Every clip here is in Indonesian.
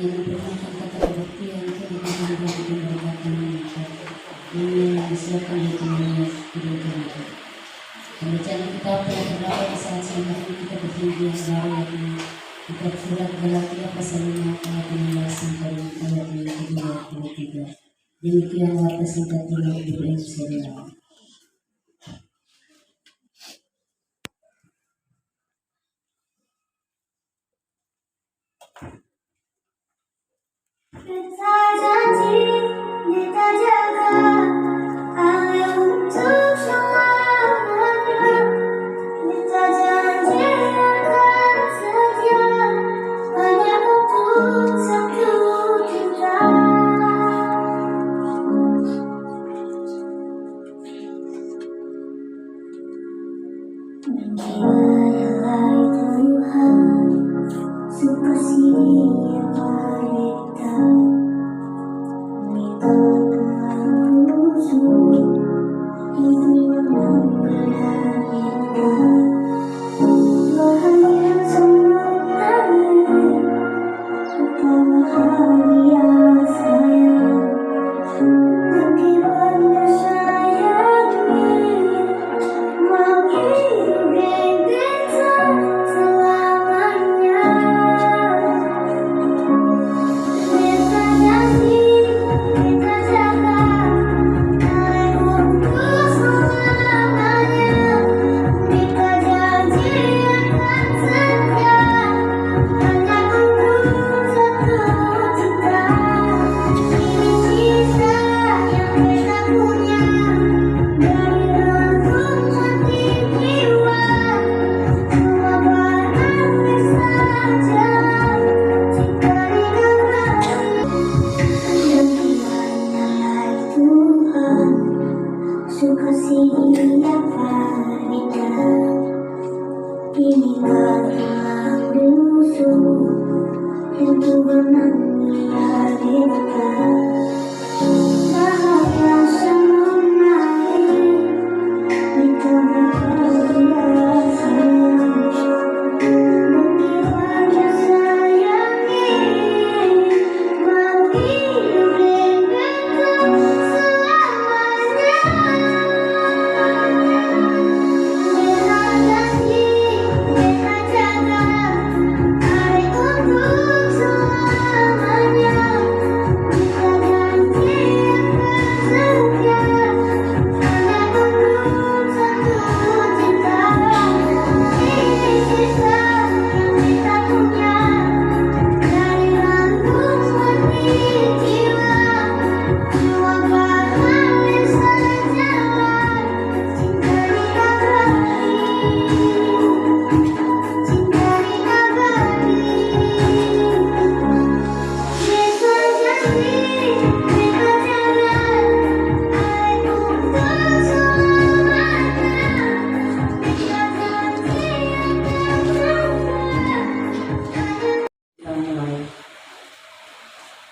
menyempurnakan kata kebaktian kehidupan dan keberkatan ini yang disiapkan di dunia kehidupan. Pembacaan kitab yang terdapat di saat singkat ini kita berjumpa yang baru yakni kitab surat Galatia pasal 5 ayat 16 sampai ayat yang ke-23. Demikianlah singkat dulu di saudara. Kita janji, kita jaga Allah untuk selamanya. Kita janji akan setia hanya untuk satu cinta. Menjiwailah Tuhan, sukasih yang wanita.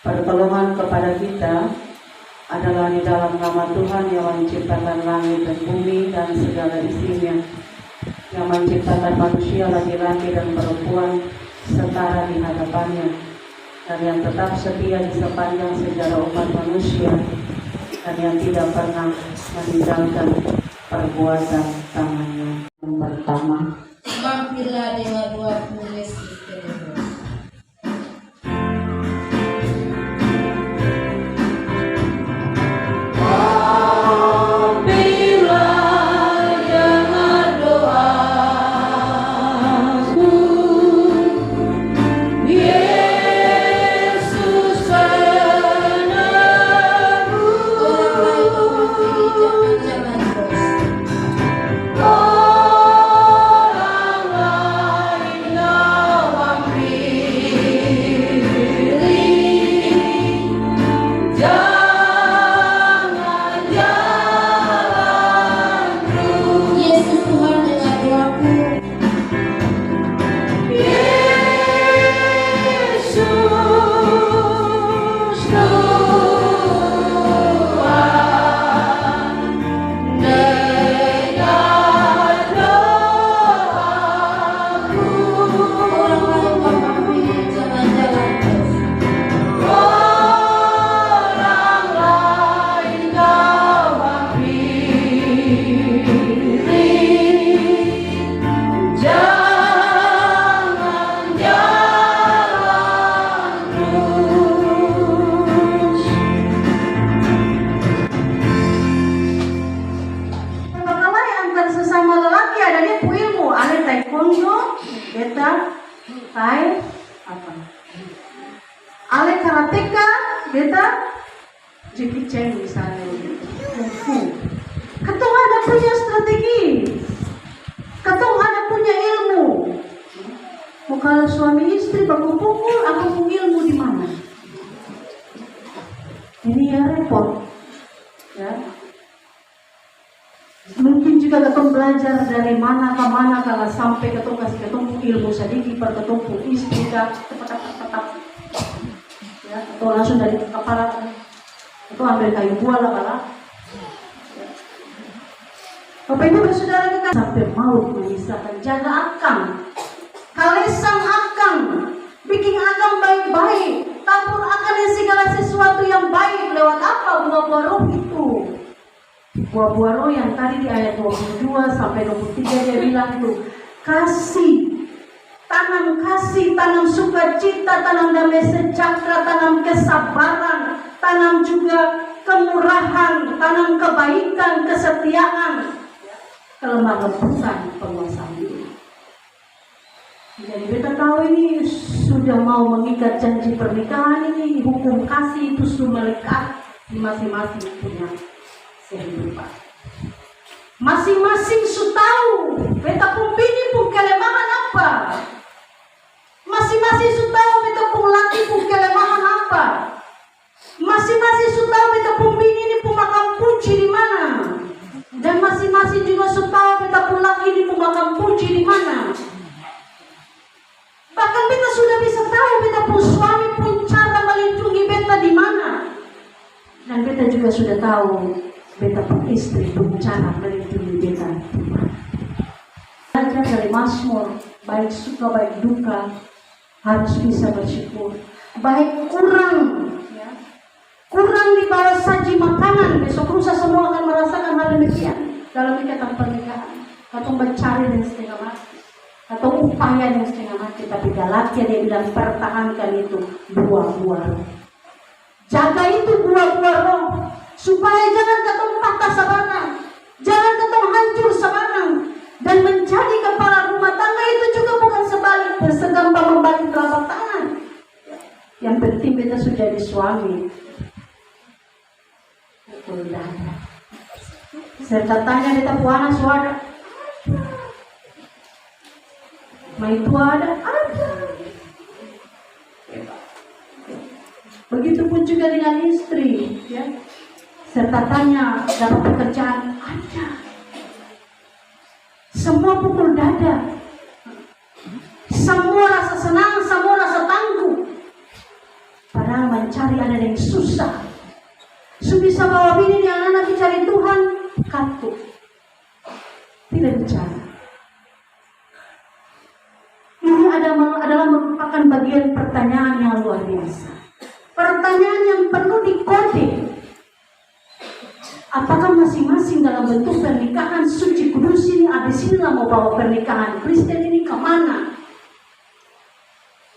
Pertolongan kepada kita adalah di dalam nama Tuhan yang menciptakan langit dan bumi dan segala isinya, yang menciptakan manusia laki-laki dan perempuan setara di hadapannya, dan yang tetap setia di sepanjang sejarah umat manusia, dan yang tidak pernah meninggalkan perbuatan tangannya. Yang pertama, Mampirlah dengan dua tulis itu. karateka, beta Jackie Chan misalnya, kung fu. Katong ada punya strategi, katong ada punya ilmu. Mau kalau suami istri berkumpul, aku punya ilmu di mana? Ini ya repot, ya. Mungkin juga ketemu belajar dari mana ke mana kalau sampai ketemu ilmu sedikit per ketemu istri dah tetap ya, atau langsung dari kepala atau ambil kayu buah lah kalau Bapak Ibu bersaudara kita sampai maut memisahkan, jaga akang, kalesang akang, bikin akang baik-baik, tabur akang dengan segala sesuatu yang baik lewat apa? Buah-buah roh itu. Buah-buah roh yang tadi di ayat 22 sampai 23 dia bilang itu kasih, tanam sukacita, tanam damai sejahtera, tanam kesabaran, tanam juga kemurahan, tanam kebaikan, kesetiaan, kelemah lembutan, penguasaan diri. Jadi kita tahu ini sudah mau mengikat janji pernikahan, ini hukum kasih itu sudah melekat di masing-masing punya kehidupan. Masing-masing su tahu beta pun bini pun kelemahan apa. Masing-masing su tahu beta pun laki pun kelemahan apa. Masing-masing su tahu beta pun bini ini pun makan puji di mana. Dan masing-masing juga su tahu beta pun laki ini pun makan puji di mana. Bahkan beta sudah bisa tahu beta pun suami pun cara melindungi beta di mana. Dan beta juga sudah tahu beta pun istri pun cara melindungi beta. Belajar dari Mazmur, baik suka baik duka harus bisa bersyukur. Baik kurang di bawah saji makanan, besok lusa semua akan merasakan hal demikian dalam ikatan pernikahan. Atau mencari yang setengah mati, atau upaya yang setengah mati. Tapi Galatia dia bilang pertahankan itu buah-buah roh. Jaga itu buah-buah roh, supaya jangan ketemu patah sabarang, jangan ketemu hancur sabarang. Dan menjadi kepala rumah tangga itu juga bukan segampang membalik telapak tangan. Yang penting kita sudah jadi suami. Pukul dada. Serta tanya kita puana suara. Mai tua ada. Begitupun juga dengan istri, ya. Serta tanya dapat pekerjaan ada. Semua pukul dada. Semua rasa senang, semua rasa tangguh. Padahal mencari ada yang susah. Bisa bawa bini yang anak dicari Tuhan, katuk. Tidak bicara. Ini adalah merupakan bagian pertanyaan yang luar biasa. Pertanyaan yang perlu dikode. Apakah masing-masing dalam bentuk pernikahan suci kudus ini, habis ini mau bawa pernikahan Kristen ini kemana?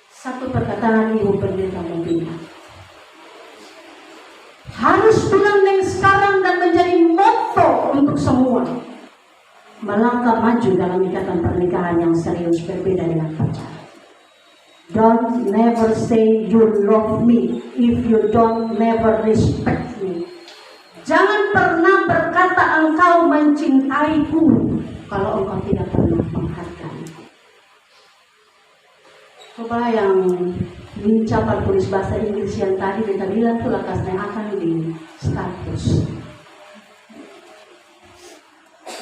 Satu perkataan Ibu Pendeta membina. Harus bilang yang sekarang dan menjadi motto untuk semua. Melangkah maju dalam ikatan pernikahan yang serius berbeda dengan pacaran. Don't never say you love me if you don't never respect me. Jangan pernah berkata engkau mencintaiku kalau engkau tidak pernah menghargai. Coba yang ucapan tulis bahasa Inggris yang tadi kita bilang itu lakasnya akan di status.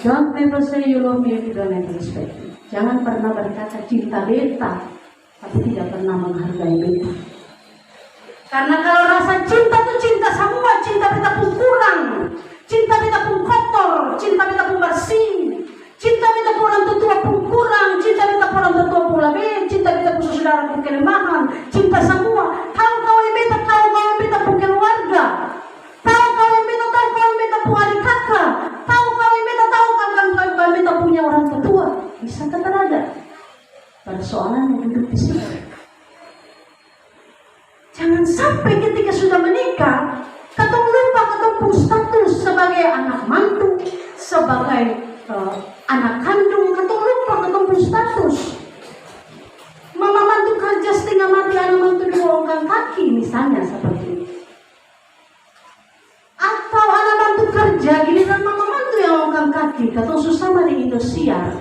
Don't never say you love me if you don't ever respect me. Jangan pernah berkata cinta beta tapi tidak pernah menghargai beta. Karena kalau rasa cinta itu cinta semua, cinta beta pun kurang, cinta beta pun kotor, cinta beta pun bersih, cinta beta pun orang tua pun kurang, cinta beta pun orang tua pun lebih, cinta beta pun saudara pun kelemahan, cinta semua. Tahu kau yang beta pun keluarga, tahu kau yang beta pun adik kakak, tahu kau yang beta punya orang tua. Bisa kata ada persoalan yang duduk di sini. Jangan sampai ketika sudah menikah, katong lupa katong pun status sebagai anak mantu, sebagai anak kandung, katong lupa katong pun status. Mama mantu kerja setengah mati anak mantu dibolongkan kaki misalnya seperti itu. Atau anak mantu kerja giliran mama mantu yang longkan kaki, kata susah di Indosiar.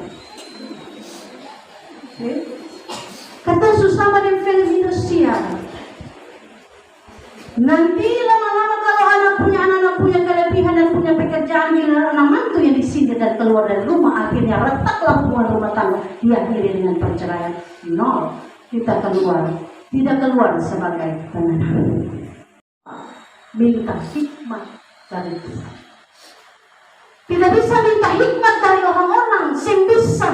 Kata susah di film Indosiar. Nanti lama-lama kalau anak punya kelebihan dan punya pekerjaan giliran anak mantu yang disindir dan keluar dari rumah, akhirnya retaklah hubungan rumah tangga, diakhiri dengan perceraian. Nol, kita tidak keluar sebagai pemenang. Minta hikmat dari Tuhan. Tidak bisa minta hikmat dari orang-orang yang bisa.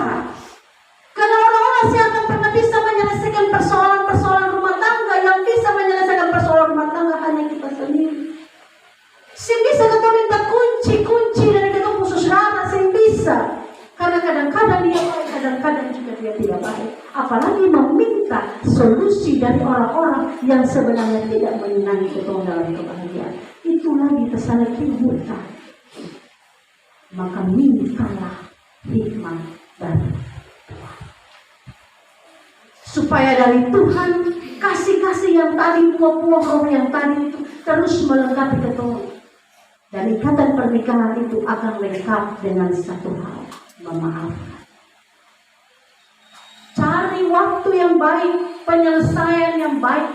Karena orang-orang yang akan pernah bisa menyelesaikan persoalan-persoalan rumah tangga, yang bisa menyelesaikan persoalan rumah tangga hanya kita sendiri. Yang bisa kita minta kunci dari kita khusus rana, yang bisa. Karena kadang-kadang dia baik, kadang-kadang juga dia tidak baik. Apalagi meminta solusi dari orang-orang yang sebenarnya tidak menyenangi kita dalam kebahagiaan. Itu lagi kesalahan kita. Maka mintalah hikmat dari Tuhan. Supaya dari Tuhan kasih-kasih yang tadi, buah-buah roh yang tadi itu terus melengkapi kita. Dan ikatan pernikahan itu akan lengkap dengan satu hal, memaafkan. Cari waktu yang baik, penyelesaian yang baik,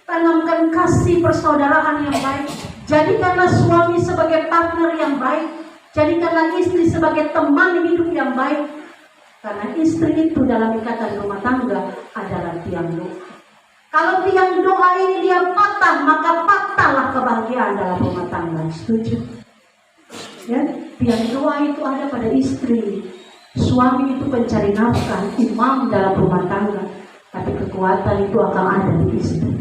tanamkan kasih persaudaraan yang baik. Jadikanlah suami sebagai partner yang baik, jadikanlah istri sebagai teman hidup yang baik. Karena istri itu dalam ikatan rumah tangga adalah tiang doa. Kalau tiang doa ini dia patah, maka patahlah kebahagiaan dalam rumah tangga. Setuju? Ya, tiang doa itu ada pada istri. Suami itu pencari nafkah, imam dalam rumah tangga. Tapi kekuatan itu akan ada di istri.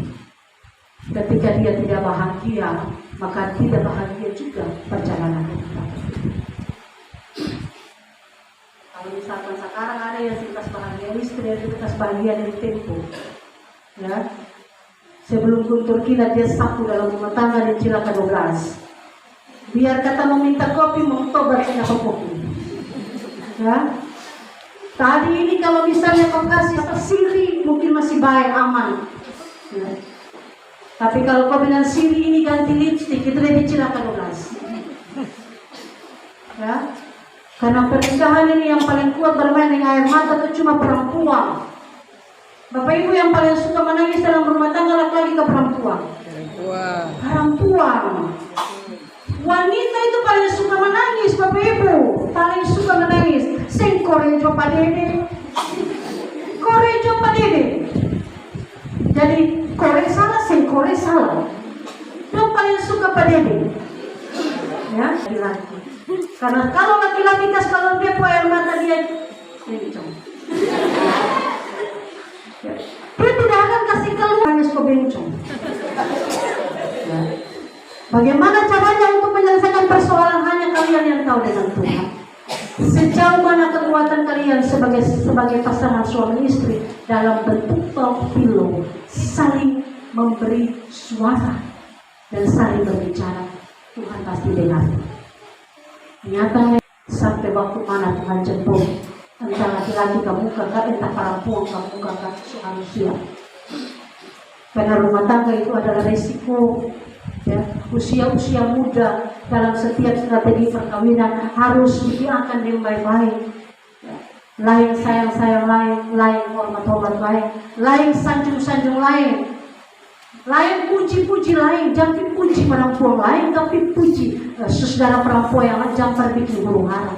Ketika dia tidak bahagia, maka tidak bahagia juga perjalanan hidup. Kalau misalkan sekarang ada yang sekitar bahagia istri, yang sekitar bahagia dari tempo. Ya, sebelum Guntur Kilat dia sapu dalam rumah tangga di Cilaka 12. Biar kata meminta kopi, mau tobat kena kopi. Ya, tadi ini kalau misalnya kau kasih siri mungkin masih baik, aman. Ya. Tapi kalau kau bilang siri ini ganti lipstick, itu lebih Cilaka 12. Ya, karena pernikahan ini yang paling kuat bermain dengan air mata itu cuma perempuan. Bapak Ibu yang paling suka menangis dalam rumah tangga laki-laki ke perempuan. Perempuan. Wanita itu paling suka menangis, Bapak Ibu. Paling suka menangis. Sing korejo padede. Korejo padede. Jadi kore salah, sing kore salah. Dia paling suka padede. Ya, laki-laki. Karena kalau laki-laki kalau dia punya air mata dia bencong. Dia tidak akan kasih keluar hanya suka bencong. Bagaimana caranya untuk menyelesaikan persoalan hanya kalian yang tahu dengan Tuhan. Sejauh mana kekuatan kalian sebagai pasangan suami istri dalam bentuk talk pillow, saling memberi suara dan saling berbicara, Tuhan pasti dengar. Nyatanya sampai waktu mana Tuhan jemput, entah laki-laki kamu kakak, entah perempuan kamu kakak, manusia. Karena rumah tangga itu adalah resiko. Ya, usia muda dalam setiap strategi perkawinan harus dipiahkan dengan baik-baik. Lain sayang-sayang lain hormat-hormat lain sanjung-sanjung lain puji-puji lain, jangan puji perempuan lain, tapi puji saudara perempuan yang jangan bikin huru hara.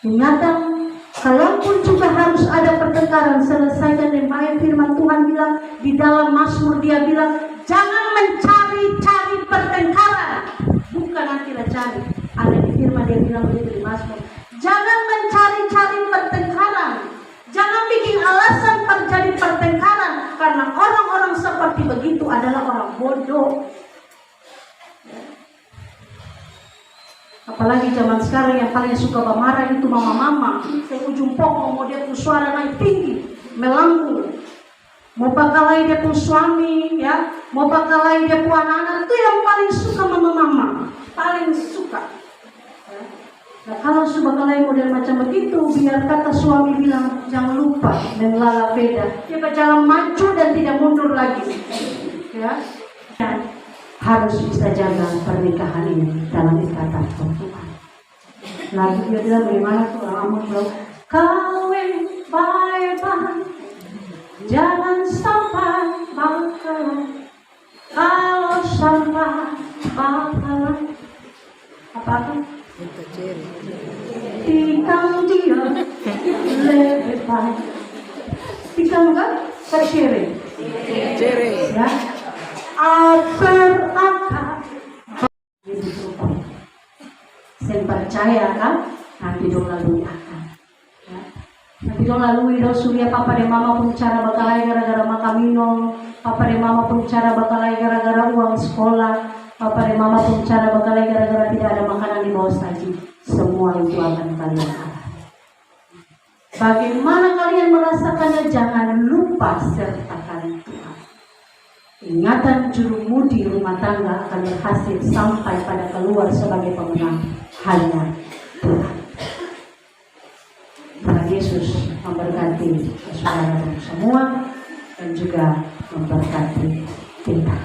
Ingatan, kalaupun juga harus ada pertengkaran, selesaikan dengan baik. Firman Tuhan bilang di dalam Mazmur, dia bilang jangan mencari-cari pertengkaran, bukan nantilah cari. Ada di firman dia bilang begitu di Mazmur. Jangan mencari-cari pertengkaran, jangan bikin alasan terjadi pertengkaran, karena orang-orang seperti begitu adalah orang bodoh. Apalagi zaman sekarang yang paling suka marah itu mama-mama. Saya ujung pokok mau dia pun suara naik tinggi, melambung. Mau pakalai dia pun suami, ya, mau pakalai dia pun anak-anak, itu yang paling suka mama-mama, paling suka. Ya. Nah, kalau sebagai model macam begitu, biar kata suami bilang jangan lupa dan lala beda, dia berjalan maju dan tidak mundur lagi, ya. Dan harus bisa jaga pernikahan ini dalam ikatan Tuhan. Lalu dia bilang bagaimana tuh orang Ambon bilang, kawin bye-bye, jangan sampai bakalan, kalau sampai bakalan apa-apa. Tikang dia lebih baik. Tikang kan? Terciri. Ya. Akar. Saya percaya kan? Nanti dong lalui akan. Ya. Nanti dong lalui dong surya papa dan mama pun cara bakalai gara-gara makamino. Papa dan mama pun cara bakalai gara-gara uang sekolah. Papa dan mama pun cara bakalai gara-gara tidak ada makanan di bawah saji. Semua itu akan kalian alami. Bagaimana kalian merasakannya, jangan lupa sertakan Tuhan. Ingatan jurumudi rumah tangga akan berhasil sampai pada keluar sebagai pemenang hanya Tuhan. Tuhan Yesus memberkati saudara semua dan juga memberkati kita.